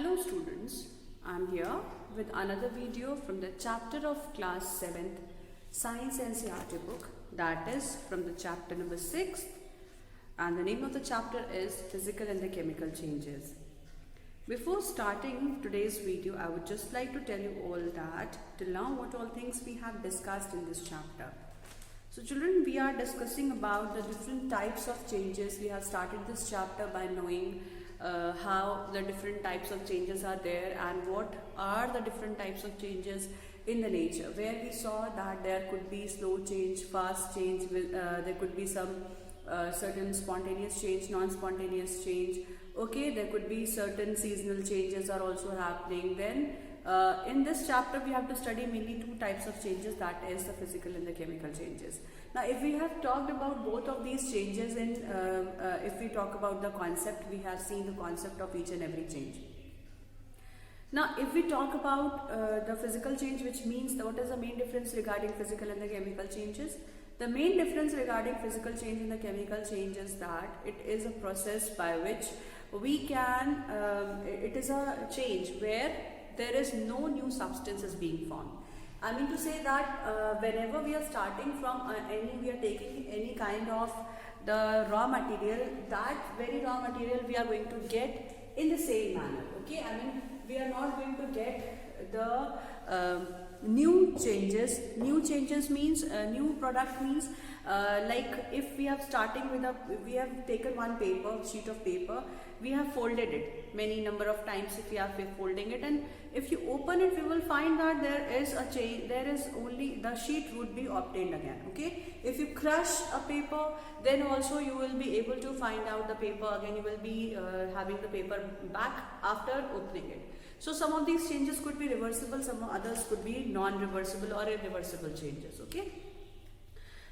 Hello students, I'm here with another video from the chapter of class 7th Science NCERT book, that is from the chapter number 6, and the name of the chapter is Physical and the Chemical Changes. Before starting today's video, I would just like to tell you all that till now what all things we have discussed in this chapter. So children, we are discussing about the different types of changes. We have started this chapter by knowing how the different types of changes are there and what are the different types of changes in the nature, where we saw that there could be slow change, fast change, there could be some certain spontaneous change, non-spontaneous change. Okay, there could be certain seasonal changes are also happening. Then in this chapter we have to study mainly two types of changes, that is the physical and the chemical changes. Now if we have talked about both of these changes and if we talk about the concept, we have seen the concept of each and every change. Now if we talk about the physical change, which means what is the main difference regarding physical and the chemical changes? The main difference regarding physical change and the chemical change is that it is a process by which we can, it is a change where there is no new substances being formed. I mean to say that whenever we are starting from we are taking any kind of the raw material, that very raw material we are going to get in the same manner. Okay, I mean we are not going to get the new changes. New changes means new product means like if we have starting with we have taken one sheet of paper, we have folded it many number of times. If we are folding it, and if you open it, we will find that there is a change, there is only the sheet would be obtained again. Okay, if you crush a paper, then also you will be able to find out the paper again, you will be having the paper back after opening it. So some of these changes could be reversible, some others could be non-reversible or irreversible changes. Okay,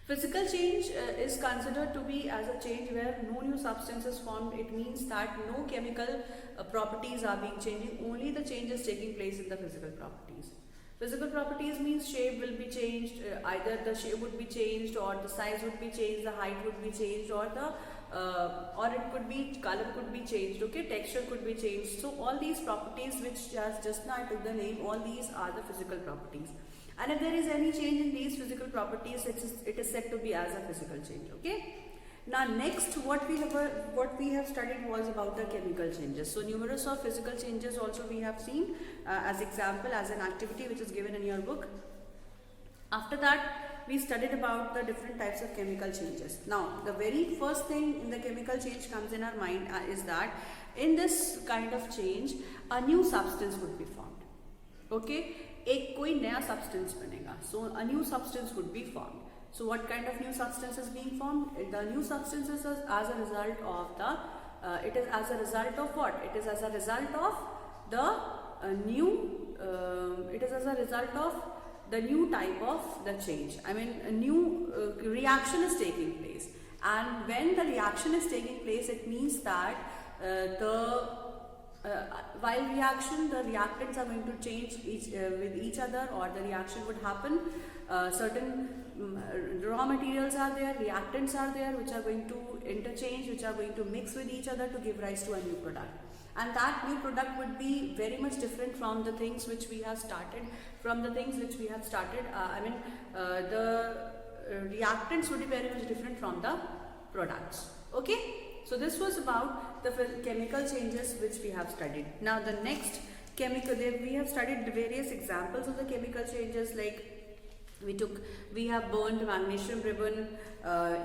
physical change is considered to be as a change where no new substance is formed. It means that no chemical properties are being changing, only the changes taking place in the physical properties. Physical properties means shape will be changed, either the shape would be changed or the size would be changed, the height would be changed, or the or it could be color could be changed. Okay, texture could be changed. So all these properties which just now I took the name, all these are the physical properties. And if there is any change in these physical properties, it is said to be as a physical change. Okay. Now next, what we have studied was about the chemical changes. So numerous of physical changes also we have seen as example, as an activity which is given in your book. After that, we studied about the different types of chemical changes. Now the very first thing in the chemical change comes in our mind is that in this kind of change, a new substance would be formed. Okay, एक कोई नया substance बनेगा. So a new substance would be formed. So what kind of new substance is being formed? The new substance is as a result of the, it is as a result of what? It is as a result of the it is as a result of the new type of the change. I mean a new reaction is taking place, and when the reaction is taking place, it means that while reaction, the reactants are going to change with each other, or the reaction would happen. Certain raw materials are there, reactants are there, which are going to interchange, which are going to mix with each other to give rise to a new product. And that new product would be very much different from the things which we have started. The reactants would be very much different from the products. Okay. So this was about the chemical changes which we have studied. Now the next chemical, we have studied various examples of the chemical changes, like we have burned magnesium ribbon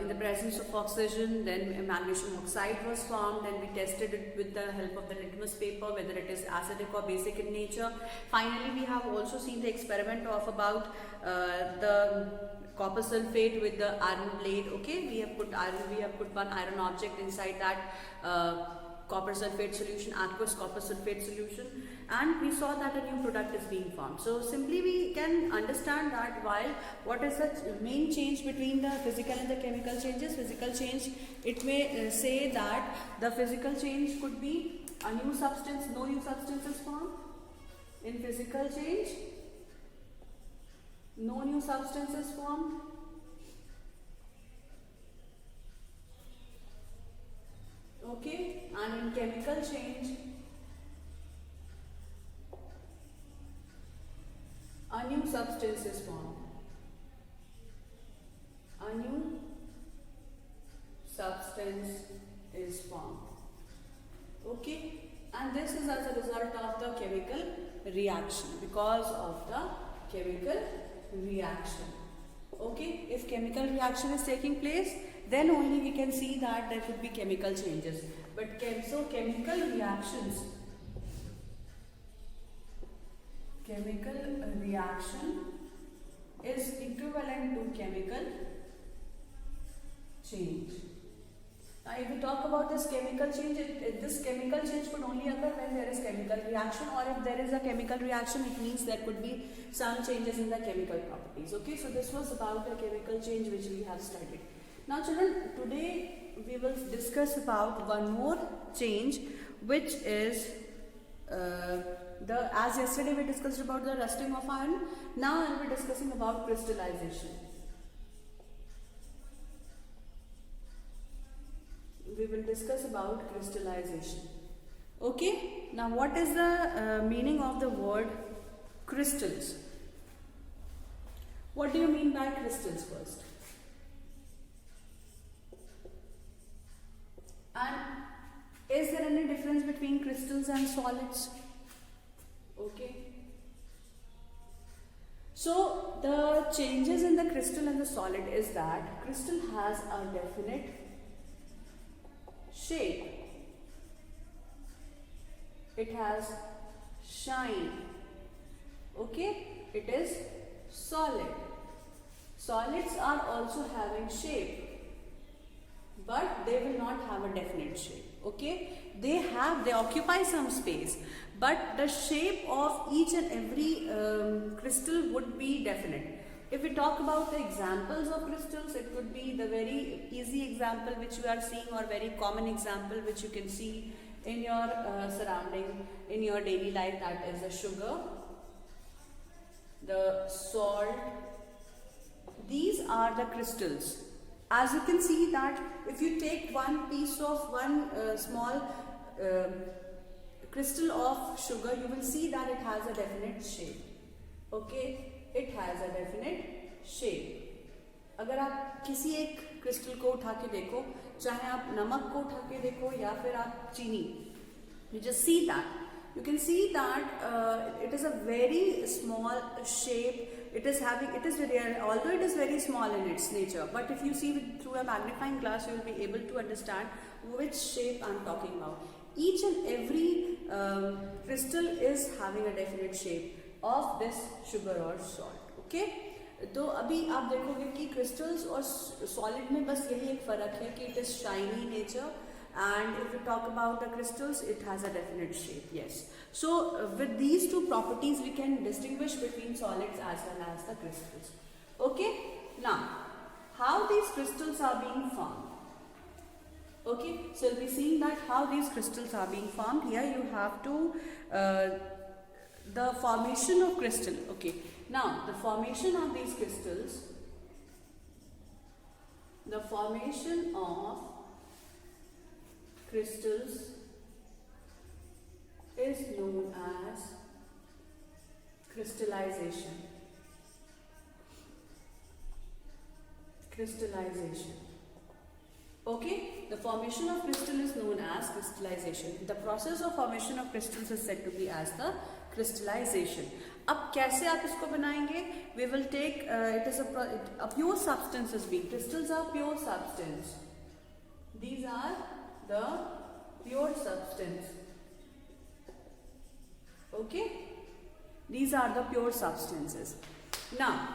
in the presence of oxygen, then magnesium oxide was formed, and we tested it with the help of the litmus paper whether it is acidic or basic in nature. Finally, we have also seen the experiment of about the copper sulfate with the iron blade. Okay, we have put one iron object inside that copper sulfate solution, aqueous copper sulfate solution, and we saw that a new product is being formed. So simply we can understand that what is the main change between the physical and the chemical changes. Physical change, it may say that the physical change could be a new substance, no new substance is formed. In physical change, no new substance is formed. Okay, and in chemical change, new substance is formed. A new substance is formed. Okay, and this is as a result of the chemical reaction, because of the chemical reaction. Okay, if chemical reaction is taking place, then only we can see that there could be chemical changes. But chemical reactions, chemical reaction is equivalent to chemical change. Now, if we talk about this chemical change, this chemical change could only occur when there is chemical reaction, or if there is a chemical reaction, it means there could be some changes in the chemical properties. Okay, so this was about the chemical change which we have studied. Now, children, today we will discuss about one more change, which is as yesterday we discussed about the rusting of iron. Now I will be discussing about crystallization. We will discuss about crystallization. Okay, now what is the meaning of the word crystals? What do you mean by crystals first? And is there any difference between crystals and solids? Okay. So the changes in the crystal and the solid is that crystal has a definite shape. It has shine. Okay, it is solid. Solids are also having shape, but they will not have a definite shape. Okay, they occupy some space, but the shape of each and every crystal would be definite. If we talk about the examples of crystals, it could be the very easy example which you are seeing, or very common example which you can see in your surrounding, in your daily life, that is the sugar, the salt. These are the crystals. As you can see that if you take one piece of small crystal of sugar, you will see that it has a definite shape. Okay, it has a definite shape. अगर आप किसी एक crystal को उठा के देखो, चाहे आप नमक को उठा के देखो या फिर आप चीनी, you just see that. You can see that it is a very small shape. Although it is very small in its nature, but if you see through a magnifying glass, you will be able to understand which shape I am talking about. Each and every crystal is having a definite shape of this sugar or salt. Okay, तो अभी आप देखोगे कि crystals और solid में बस यही एक फर्क है कि it is shiny nature, and if we talk about the crystals, it has a definite shape. Yes, so with these two properties we can distinguish between solids as well as the crystals. Okay, now how these crystals are being formed? Okay, so we'll be seeing that how these crystals are being formed. Here you have to the formation of crystal. Okay, now the formation of these crystals, the formation of crystals is known as crystallization. Crystallization. Okay, the formation of crystal is known as crystallization. The process of formation of crystals is said to be as the crystallization. अब कैसे आप इसको बनाएंगे? We will take it is a pure substance is being. Crystals are pure substance. These are the pure substance. Okay, these are the pure substances. Now,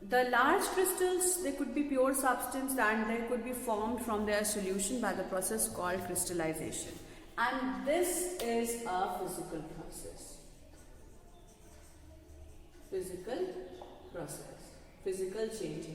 the large crystals, they could be pure substance and they could be formed from their solution by the process called crystallization. And this is a physical process. Physical process. Physical change.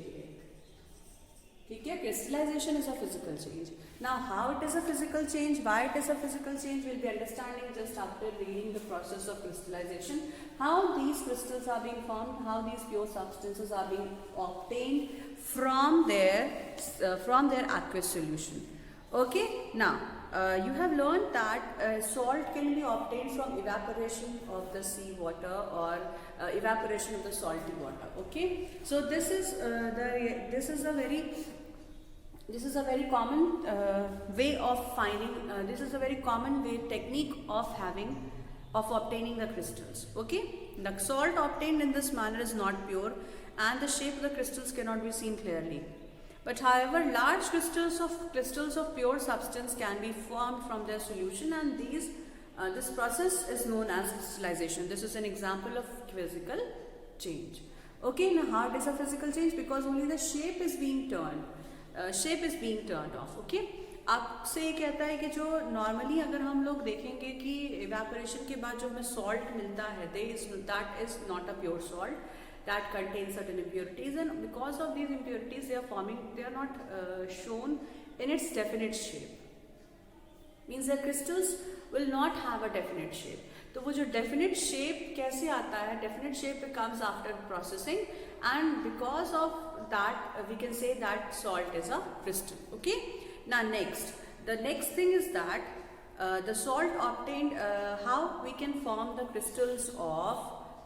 Okay, crystallization is a physical change. Now, how it is a physical change, why it is a physical change, we'll be understanding just after reading the process of crystallization. How these crystals are being formed, how these pure substances are being obtained from their aqueous solution. Okay, now you have learned that salt can be obtained from evaporation of the sea water or evaporation of the salty water. Okay, so this is a very common way of finding. This is a very common way technique of obtaining the crystals. Okay, the salt obtained in this manner is not pure, and the shape of the crystals cannot be seen clearly. But however, large crystals of pure substance can be formed from their solution, and this process is known as crystallization. This is an example of physical change. Okay, now how is a physical change? Because only the shape is being turned off. Okay, आपसे ये कहता है कि जो normally अगर हम लोग देखेंगे कि इवेपोरेशन के बाद जो हमें सॉल्ट मिलता है that is not a pure salt, that contains certain impurities, and because of these impurities they are not shown in its definite shape. Means the crystals will not have a definite shape. तो वो जो definite shape कैसे आता है? Definite shape comes after processing, and because of that we can say that salt is a crystal. Okay, now the next thing is that the salt obtained, how we can form the crystals of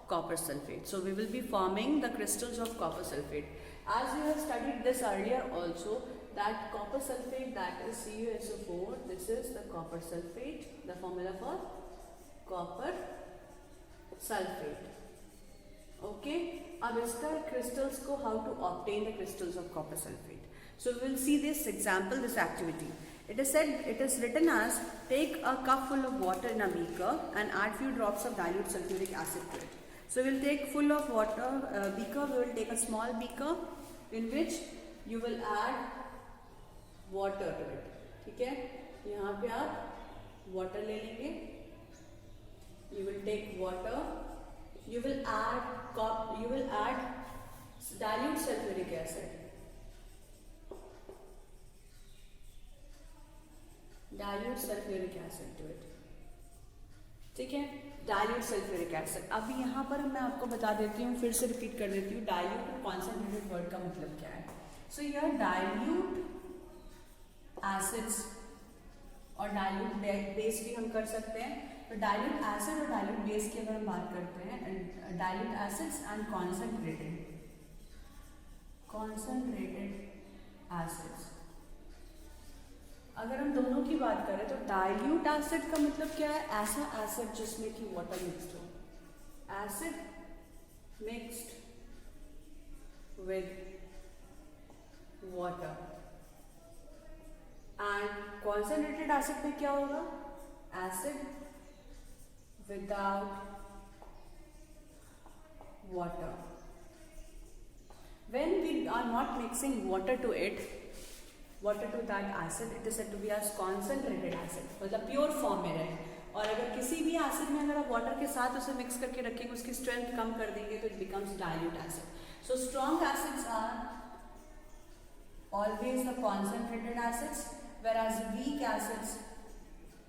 copper sulfate. So we will be forming the crystals of copper sulfate. As you have studied this earlier also, that copper sulfate, that is CuSO4, this is the copper sulfate, the formula for copper sulfate. Okay, अब इसका crystals को how to obtain the crystals of copper sulfate. So we will see this example, this activity. It is written as, take a cup full of water in a beaker and add few drops of dilute sulfuric acid to it. So we will take full of water beaker. We will take a small beaker in which you will add water to it. ठीक है, यहाँ पे आप water ले लेंगे. You will take water. You will add dilute sulfuric acid. Dilute sulfuric acid to it. ठीक है, dilute sulphuric acid. अभी यहाँ पर मैं आपको बता देती हूँ, फिर से रिपीट कर देती हूँ, डाइल्यूट और कॉन्सेंट्रेटेड वर्ड का मतलब क्या है. सो यह डाइल्यूट एसिड्स और डाइल्यूट बेस भी हम कर सकते हैं. तो डाइल्यूट एसिड और डाइल्यूट बेस की अगर हम बात करते हैं, dilute acids and concentrated acids, अगर हम दोनों की बात करें तो डाइल्यूट एसिड का मतलब क्या है? ऐसा एसिड जिसमें कि वाटर मिक्स्ड हो. Acid mixed with water. And concentrated acid में क्या होगा? Acid without water. When we are not mixing water to that acid, it is said to be as concentrated acid. मतलब प्योर फॉर्म में रहे. और अगर किसी भी एसिड में अगर आप वाटर के साथ उसे मिक्स करके रखेंगे, उसकी स्ट्रेंथ कम कर देंगे, तो it becomes dilute acid. So strong acids are always the concentrated acids, whereas weak acids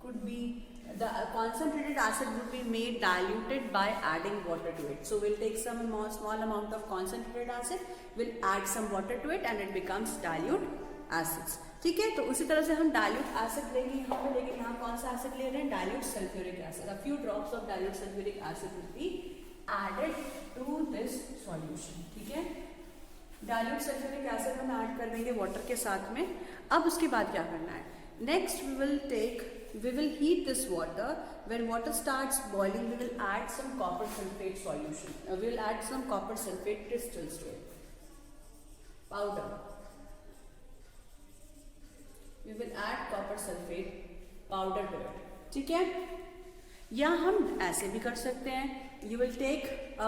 could be, the concentrated acid would be made diluted by adding water to it. So we'll take some small amount of concentrated acid, we'll add some water to it, and it becomes dilute acids. ठीक है, तो उसी तरह से हम dilute acid लेंगे यहाँ पे, लेकिन यहाँ कौन सा acid ले रहे हैं? dilute sulfuric acid. A few drops of dilute sulfuric acid will be added to this solution. ठीक है, dilute sulfuric acid हम ऐड कर देंगे वाटर के साथ में. अब उसके बाद क्या करना है? Next we will heat this water. When water starts boiling, we will add some copper sulfate solution. We will add some copper sulfate crystals to it. Powder. We will add copper sulfate powder to it. ठीक है, या हम ऐसे भी कर सकते हैं. You will take a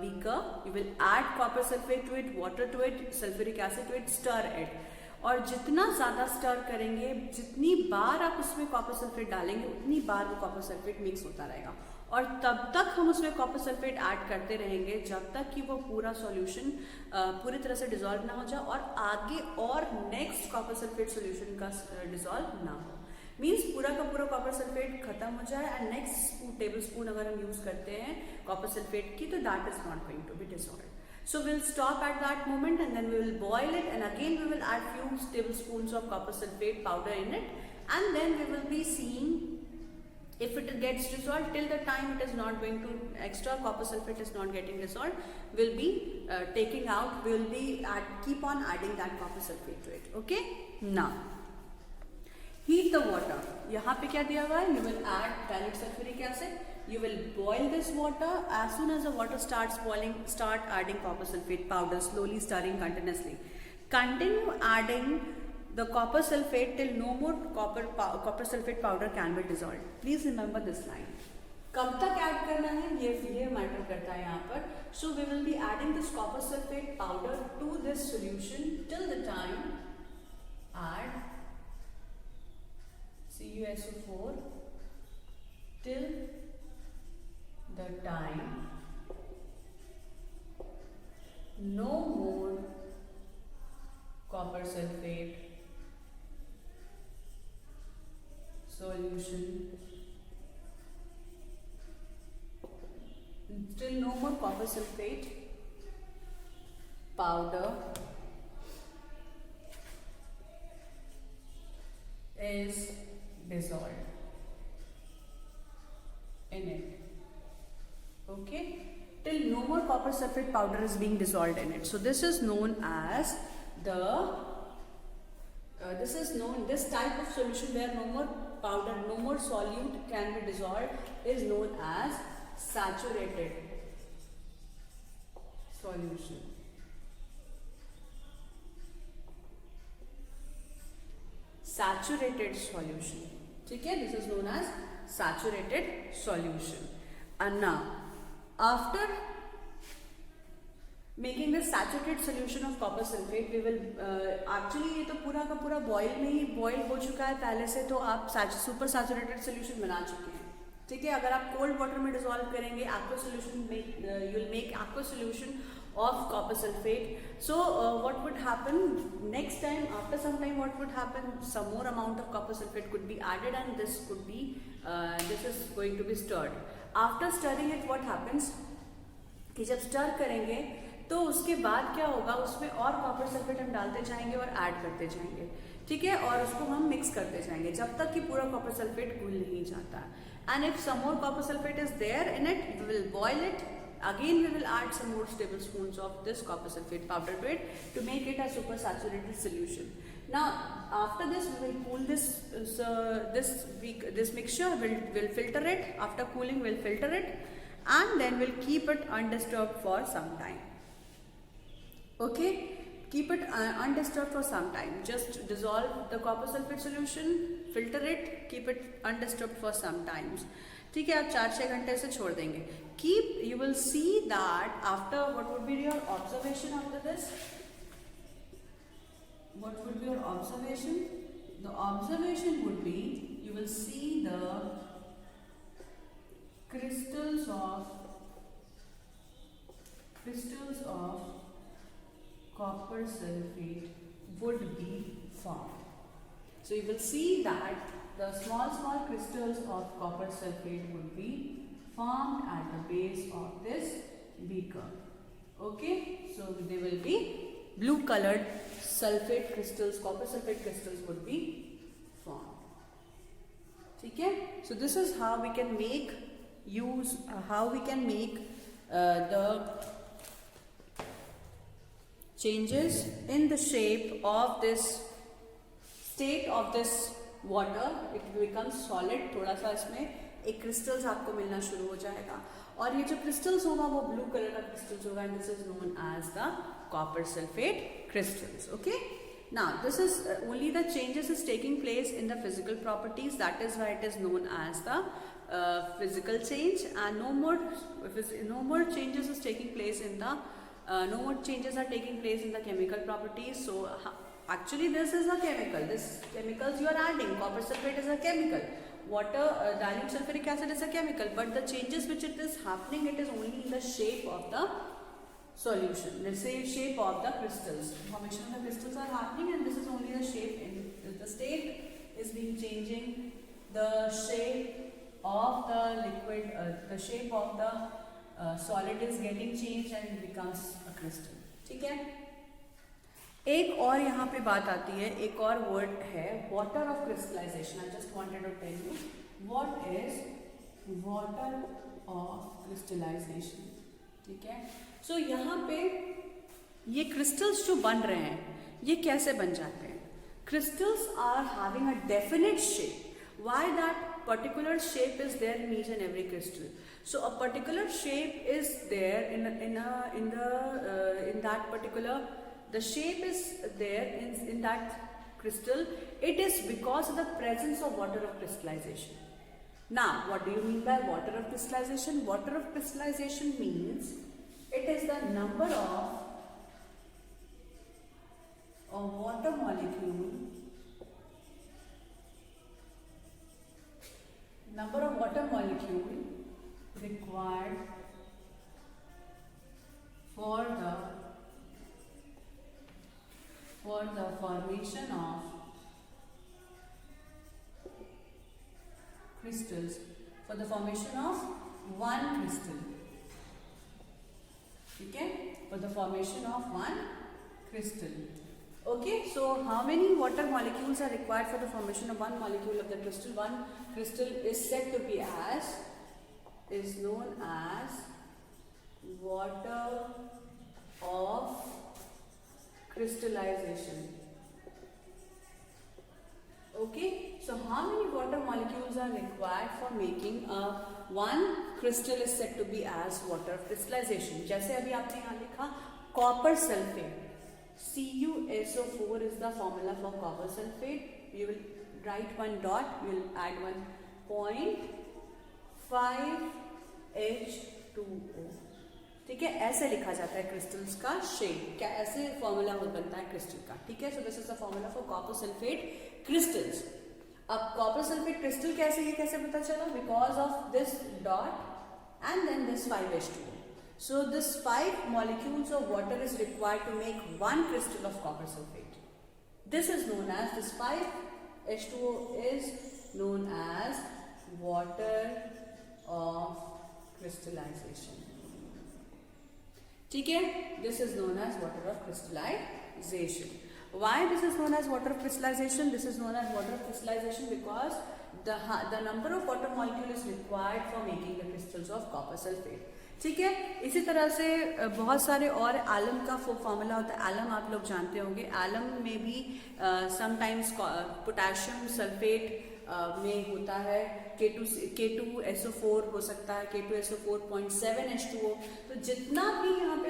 beaker. You will add copper sulfate to it, water to it, sulfuric acid to it, stir it. और जितना ज़्यादा स्टर करेंगे, जितनी बार आप उसमें कॉपर सल्फेट डालेंगे, उतनी बार वो कॉपर सल्फेट मिक्स होता रहेगा. और तब तक हम उसमें कॉपर सल्फेट ऐड करते रहेंगे जब तक कि वो पूरा सॉल्यूशन पूरी तरह से डिजॉल्व ना हो जाए और आगे और नेक्स्ट कॉपर सल्फेट सॉल्यूशन का डिजॉल्व ना हो. मीन्स पूरा का पूरा कॉपर सल्फेट खत्म हो जाए एंड नेक्स्ट टेबल स्पून अगर हम यूज़ करते हैं कॉपर सल्फेट की, तो that is not going to be dissolve. So we'll stop at that moment and then we will boil it, and again we will add few tablespoons of copper sulfate powder in it, and then we will be seeing if it gets dissolved. Till the time it is not going to, extra copper sulfate is not getting dissolved, we'll be taking out, we'll be keep on adding that copper sulfate to it. Okay, now heat the water. यहाँ पे क्या दिया हुआ है? You will add dilute sulfuric acid. You will boil this water. As soon as the water starts boiling, start adding copper sulfate powder, slowly stirring continuously. Continue adding the copper sulfate till no more copper sulfate powder can be dissolved. Please remember this line. कब तक add करना है ये matter करता है यहाँ पर. So we will be adding this copper sulfate powder to this solution till the time add CuSO4 till the time no more copper sulfate solution, till no more copper sulfate powder is dissolved in it. Okay, till no more copper sulfate powder is being dissolved in it. So this is known as the this type of solution where no more powder, no more solute can be dissolved is known as saturated solution. Saturated solution. Okay, this is known as saturated solution. And now, after making the saturated solution of copper sulfate, we will actually ये तो पूरा का पूरा boil में ही boil हो चुका है पहले से, तो आप सुपर सैचुरेटेड सोल्यूशन बना चुके हैं. ठीक है, अगर आप कोल्ड वाटर में डिसॉल्व करेंगे aqueous solution, you will make aqueous solution of copper sulfate. So what would happen next time? After some time, what would happen? Some more amount of copper sulfate could be added, and this could be this is going to be stirred. After stirring it, what happens कि जब stir करेंगे तो उसके बाद क्या होगा, उसमें और कॉपर सल्फेट हम डालते जाएंगे और ऐड करते जाएंगे. ठीक है, और उसको हम मिक्स करते जाएंगे जब तक कि पूरा कॉपर सल्फेट घुल नहीं जाता. And if some more copper sulphate is there in it, we will boil it. Again we will add some more tablespoons of this copper sulfate powder to it to make it a super saturated solution. Now after this we will cool this this mixture, we'll filter it. After cooling we'll filter it, and then we'll keep it undisturbed for some time. Okay, keep it undisturbed for some time. Just dissolve the copper sulfate solution, filter it, keep it undisturbed for some times. ठीक है, आप 4-6 घंटे से छोड़ देंगे. Keep, you will see that after, what would be your observation after this? What would be your observation? The observation would be, you will see the crystals of copper sulfate would be formed. So you will see that the small crystals of copper sulfate would be formed at the base of this beaker. Okay, so they will be blue colored sulfate crystals, copper sulfate crystals would be formed. Okay, so this is how we can make the changes in the shape of this state of this water. It becomes solid. थोड़ा सा इसमें एक crystals आपको मिलना शुरू हो जाएगा, और ये जो क्रिस्टल्स होगा वो ब्लू कलर का क्रिस्टल्स होगा, and this is known as the copper sulphate crystals. Okay, now this is only the changes is taking place in the physical properties. That is why it is known as the physical change, and no more changes is taking place in the no more changes are taking place in the chemical properties. So actually this is a chemical, this chemicals you are adding, copper sulfate is a chemical, water dilute sulfuric acid is a chemical, but the changes which it is happening, it is only in the shape of the solution, let's say shape of the crystals. Formation of the crystals are happening, and this is only the shape, in the state is being changing, the shape of the liquid, the shape of the solid is getting changed and it becomes a crystal. ठीक है, एक और यहाँ पे बात आती है, एक और वर्ड है water of crystallisation. I just wanted to tell you what is water of crystallisation. ठीक है. सो यहाँ पे ये क्रिस्टल्स जो बन रहे हैं ये कैसे बन जाते हैं? Crystals are having a definite shape. Why that particular shape is there in each and every crystal? So a particular shape is there in that particular, the shape is there in that crystal. It is because of the presence of water of crystallization. Now, what do you mean by water of crystallization? Water of crystallization means it is the number of a water molecule, number of water molecule required for the formation of crystals, for the formation of one crystal. Okay, for the formation of one crystal. Okay, so how many water molecules are required for the formation of one molecule of the crystal? One crystal is said to be is known as water of crystallization. Okay, so how many water molecules are required for making a one crystal is said to be as water of crystallization? जैसे अभी आपने यहाँ लिखा copper sulfate. CuSO4 is the formula for copper sulfate. You will write one dot, you will add 1.5H2O. ठीक है, ऐसे लिखा जाता है क्रिस्टल्स का शेप. क्या ऐसे फॉर्मूला बनता है क्रिस्टल का? ठीक है. So this is the formula for copper sulphate crystals. अब कॉपर सल्फेट क्रिस्टल कैसे, ये कैसे पता चला? Because of this dot and then this 5H2O. So this 5 molecules of water is required to make one crystal of copper sulfate. This is known as, this 5H2O is known as water of crystallization. ठीक है, this is known as water of crystallization. Why this is known as water of crystallization? This is known as water of crystallization because the number of water molecule is required for making the crystals of copper sulfate. ठीक है. इसी तरह से बहुत सारे और alum का formula होता है. एलम आप लोग जानते होंगे. एलम में भी समटाइम्स पोटेशियम सल्फेट में होता है K2SO4 हो सकता है, K2SO4.7H2O. तो जितना भी यहाँ पे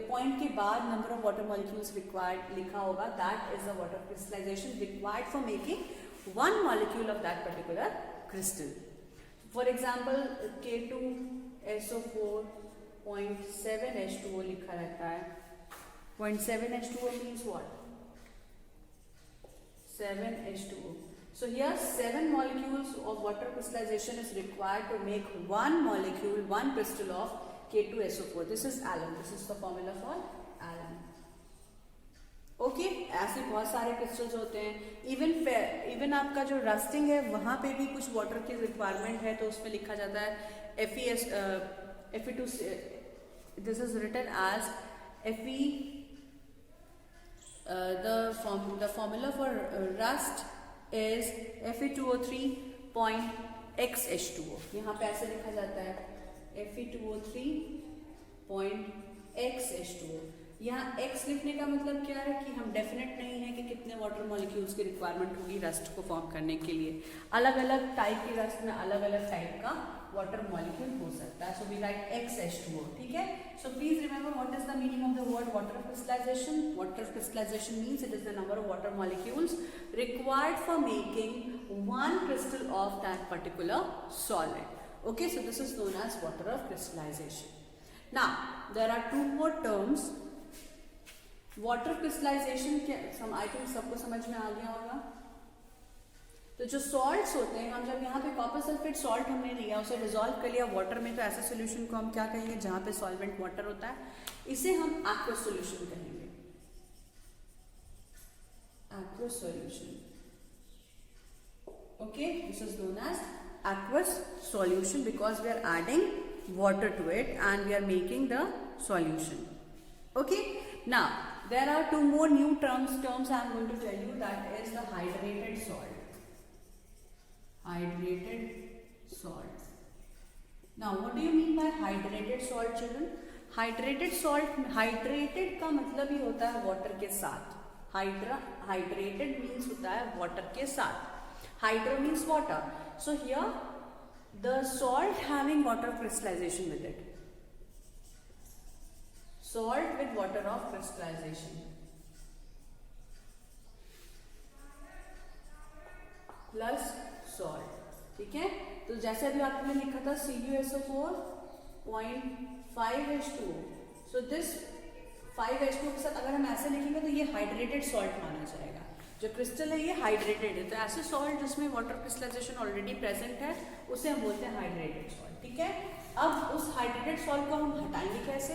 पॉइंट के बाद number of water molecules required लिखा होगा, that is the water crystallisation required for making one molecule of that particular crystal. For example K2SO4.7H2O लिखा रहता है. 0.7H2O means what? 7H2O. So here 7 molecules of water crystallization is required to make one molecule, one crystal of K2SO4. This is alum. This is the formula for alum. Okay, ऐसे बहुत सारे crystals होते हैं. Even आपका जो rusting है वहाँ पे भी कुछ वाटर की रिक्वायरमेंट है, तो उसमें लिखा जाता है Fe2. This is written as Fe. The formula for rust is Fe2O3.xH2O. यहाँ पे ऐसे लिखा जाता है Fe2O3.xH2O. यहाँ x लिखने का मतलब क्या है कि हम डेफिनेट नहीं है कि कितने वाटर मॉलिक्यूल्स की रिक्वायरमेंट होगी रस्ट को फॉर्म करने के लिए. अलग अलग टाइप की रस्ट में अलग अलग टाइप का वाटर मॉलिक्यूल हो सकता है. So we write XH2O. ठीक है. So please remember what is the meaning of the word water crystallisation. Water crystallisation means it is the number of water molecules required for making one crystal of that particular solid. Okay, so this is known as water of crystallisation. Now there are two more terms. Water crystallisation के I think सबको समझ में आ गया होगा. तो जो salts होते हैं, हम जब यहाँ पे कॉपर सल्फेट सॉल्ट हमने लिया, उसे डिसॉल्व कर लिया वाटर में, तो ऐसे सोल्यूशन को हम क्या कहेंगे? जहाँ पे सॉल्वेंट वाटर होता है, इसे हम एक्वस सोल्यूशन कहेंगे. Aqueous solution. Okay, this is known as aqueous solution because we are adding water to it and we are making the solution. Okay, now there are two more new terms I am going to tell you, that is the hydrated salt. Hydrated salt. Now what do you mean by hydrated salt, children? Hydrated salt, hydrated का मतलब ही होता है water के साथ. Hydrated means होता है water के साथ. Hydro means water. So here the salt having water crystallization with it. Salt with water of crystallization plus salt. ठीक है, तो जैसे अभी आपने लिखा था CuSO4 0.5H2O. So this 5H2O के साथ अगर हम ऐसे लिखेंगे तो ये हाइड्रेटेड सॉल्ट माना जाएगा. जो क्रिस्टल है ये हाइड्रेटेड है, तो ऐसे सॉल्ट जिसमें वाटर क्रिस्टलाइजेशन ऑलरेडी प्रेजेंट है उसे हम बोलते हैं हाइड्रेटेड सॉल्ट. ठीक है, अब उस हाइड्रेटेड सॉल्ट को हम हटाएंगे कैसे?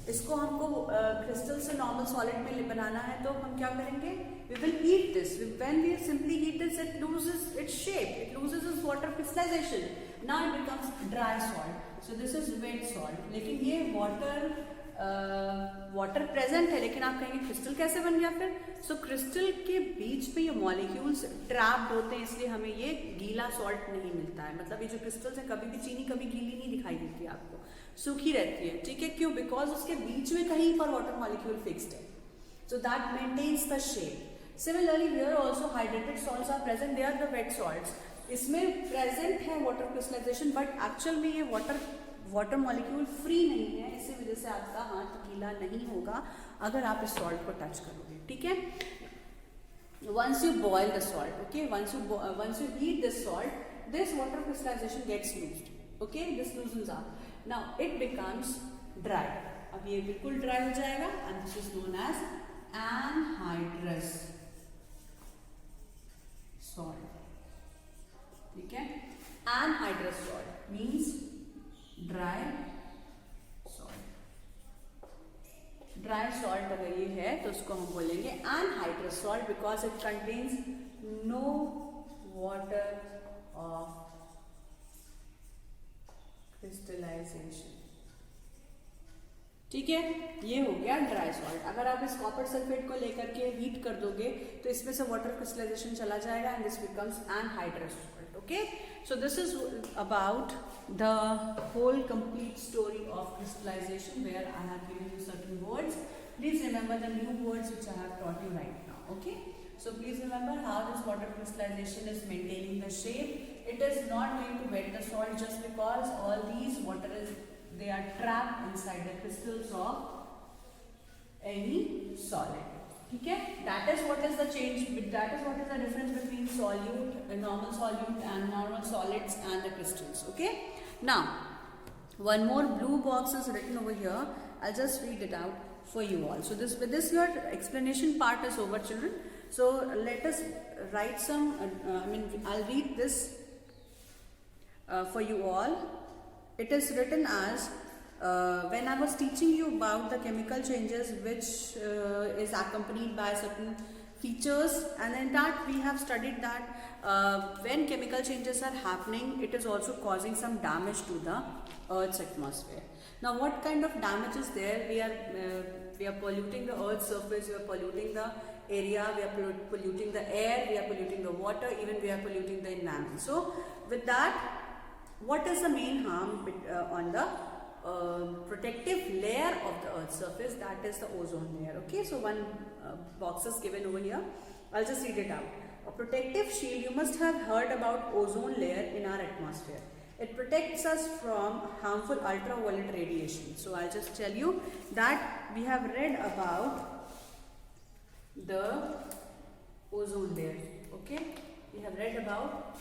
इसको हमको क्रिस्टल से नॉर्मल सॉलिड में बनाना है, तो हम क्या करेंगे? We will heat this. When we simply heat this, it loses its shape, it loses its water crystallisation. Now it becomes dry salt. So this is wet salt. लेकिन ये water present है, लेकिन आप कहेंगे क्रिस्टल कैसे बन गया फिर? सो क्रिस्टल के बीच में ये मॉलिक्यूल्स ट्रैप्ड होते हैं, इसलिए हमें ये गीला सॉल्ट नहीं मिलता है. मतलब ये जो क्रिस्टल्स है कभी भी चीनी कभी गीली नहीं दिखाई देती है आपको, सूखी रहती है. ठीक है, क्यों? बिकॉज उसके बीच में कहीं पर वाटर मॉलिक्यूल फिक्स्ड है, so that maintains the shape. Similarly here also hydrated salts are present, they are the wet salts. इसमें प्रेजेंट है वाटर क्रिस्टलाइजेशन, बट एक्चुअल में ये वाटर मॉलिक्यूल फ्री नहीं है, इसी वजह से आपका हाथ गीला नहीं होगा अगर आप इस सॉल्ट को टच करोगे. ठीक है, once you boil the salt, okay, once you heat this salt, this water crystallization gets loosed. Okay, this loosens up. Now it becomes dry. अब ये बिल्कुल ड्राई हो जाएगा, and this is known as anhydrous salt. ठीक है, anhydrous salt means dry salt. Dry salt अगर ये है तो उसको हम बोलेंगे anhydrous salt, because it contains no water of crystallisation. ठीक है, ये हो गया ड्राई सॉल्ट. अगर आप इस कॉपर सल्फेट को लेकर के हीट कर दोगे तो इसमें से वाटर क्रिस्टलाइजेशन चला जाएगा, and this becomes anhydrous salt. Okay, so this is about the whole complete story of crystallization, where I have given you certain words. Please remember the new words which I have taught you right now. Okay, so please remember how this water crystallization is maintaining the shape. It is not going to wet the salt just because all these they are trapped inside the crystals of any solid. ठीक है, that is what is the change, that is what is the difference between solute, normal solute and normal solids and the crystals. Okay, now one more blue box is written over here. I'll just read it out for you all. So with this your explanation part is over, children. So let us write some, I'll read this for you all. It is written as, when I was teaching you about the chemical changes which is accompanied by certain features, and in that we have studied that when chemical changes are happening, it is also causing some damage to the Earth's atmosphere. Now what kind of damage is there? We are polluting the Earth's surface, we are polluting the area, we are polluting the air, we are polluting the water, even we are polluting the environment. So with that, what is the main harm on the protective layer of the Earth's surface? That is the ozone layer. Okay, so one box is given over here. I'll just read it out. A protective shield. You must have heard about ozone layer in our atmosphere. It protects us from harmful ultraviolet radiation. So I'll just tell you that we have read about the ozone layer. Okay, we have read about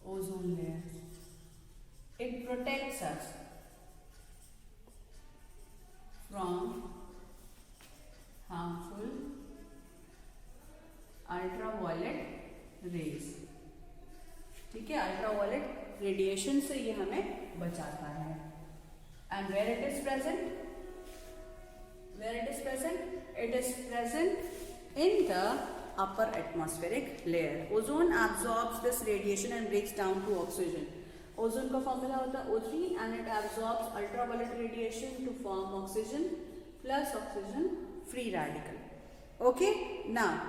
ozone layer. It protects us from harmful ultraviolet rays. ठीक है, ultraviolet radiation से ये हमें बचाता है. And where it is present? It is present in the upper atmospheric layer. Ozone absorbs this radiation and breaks down to oxygen. Ozone का formula होता है O3 and it absorbs ultraviolet radiation to form oxygen plus oxygen free radical. Okay, now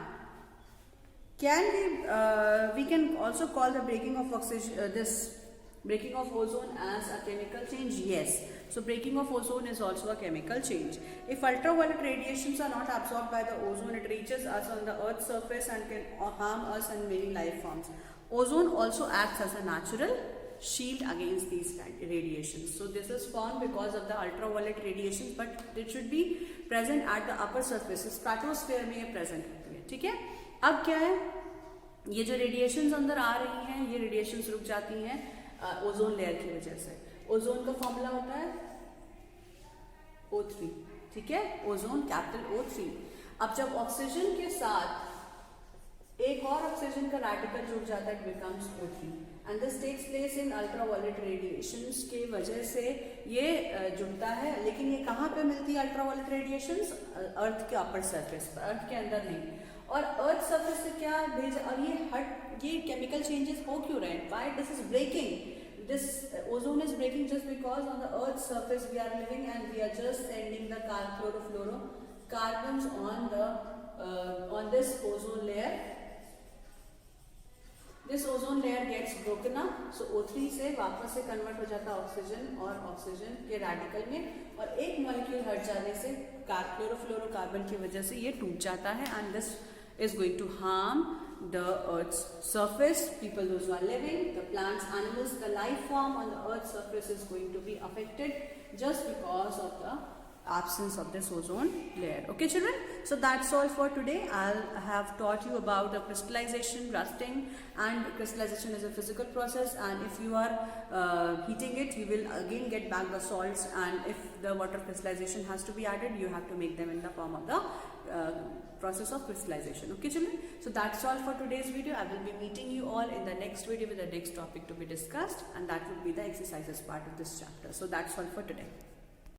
we can also call the breaking of oxygen this breaking of ozone as a chemical change? Yes. So breaking of ozone is also a chemical change. If ultraviolet radiations are not absorbed by the ozone, it reaches us on the earth's surface and can harm us and many life forms. Ozone also acts as a natural shield against these radiations. So this is formed because of the ultraviolet radiations, but it should be present at the upper surface. Stratosphere में ये present होती है. ठीक है. अब क्या है, ये जो रेडिएशंस अंदर आ रही हैं, ये रेडिएशंस रुक जाती हैं ओजोन लेयर की वजह से. ओजोन का फॉर्मूला होता है O3. ठीक है, ओजोन कैपिटल O3. अब जब ऑक्सीजन के साथ एक और ऑक्सीजन का रैडिकल जुड़ जाता है, it becomes O3 and this takes place in ultraviolet radiations के वजह से ये जुड़ता है. लेकिन ये कहाँ पे मिलती है अल्ट्रावायलेट रेडिएशंस? अर्थ के अपर सरफेस पर, अर्थ के अंदर नहीं. और अर्थ सरफेस से क्या भेजा, और ये केमिकल चेंजेस हो क्यों रहे हैं? Why this is breaking? This ozone is breaking just because on the Earth's surface we are living and we are just sending the chlorofluorocarbons on this ozone layer. This ozone layer gets broken up, so O3 से वापस से convert हो जाता है oxygen और oxygen के radical में, और एक मॉलिक्यूल हट जाने से क्लोरोफ्लोरोकार्बन की वजह से ये टूट जाता है and this is going to harm the earth's surface. People, those who are living, the plants, animals, the life form on the earth's surface is going to be affected just because of the absence of this ozone layer. Okay children, so that's all for today. I have taught you about the crystallization, rusting, and crystallization is a physical process, and if you are heating it, you will again get back the salts, and if the water crystallization has to be added, you have to make them in the form of the process of crystallization. Okay children, so that's all for today's video. I will be meeting you all in the next video with the next topic to be discussed, and that would be the exercises part of this chapter. So that's all for today.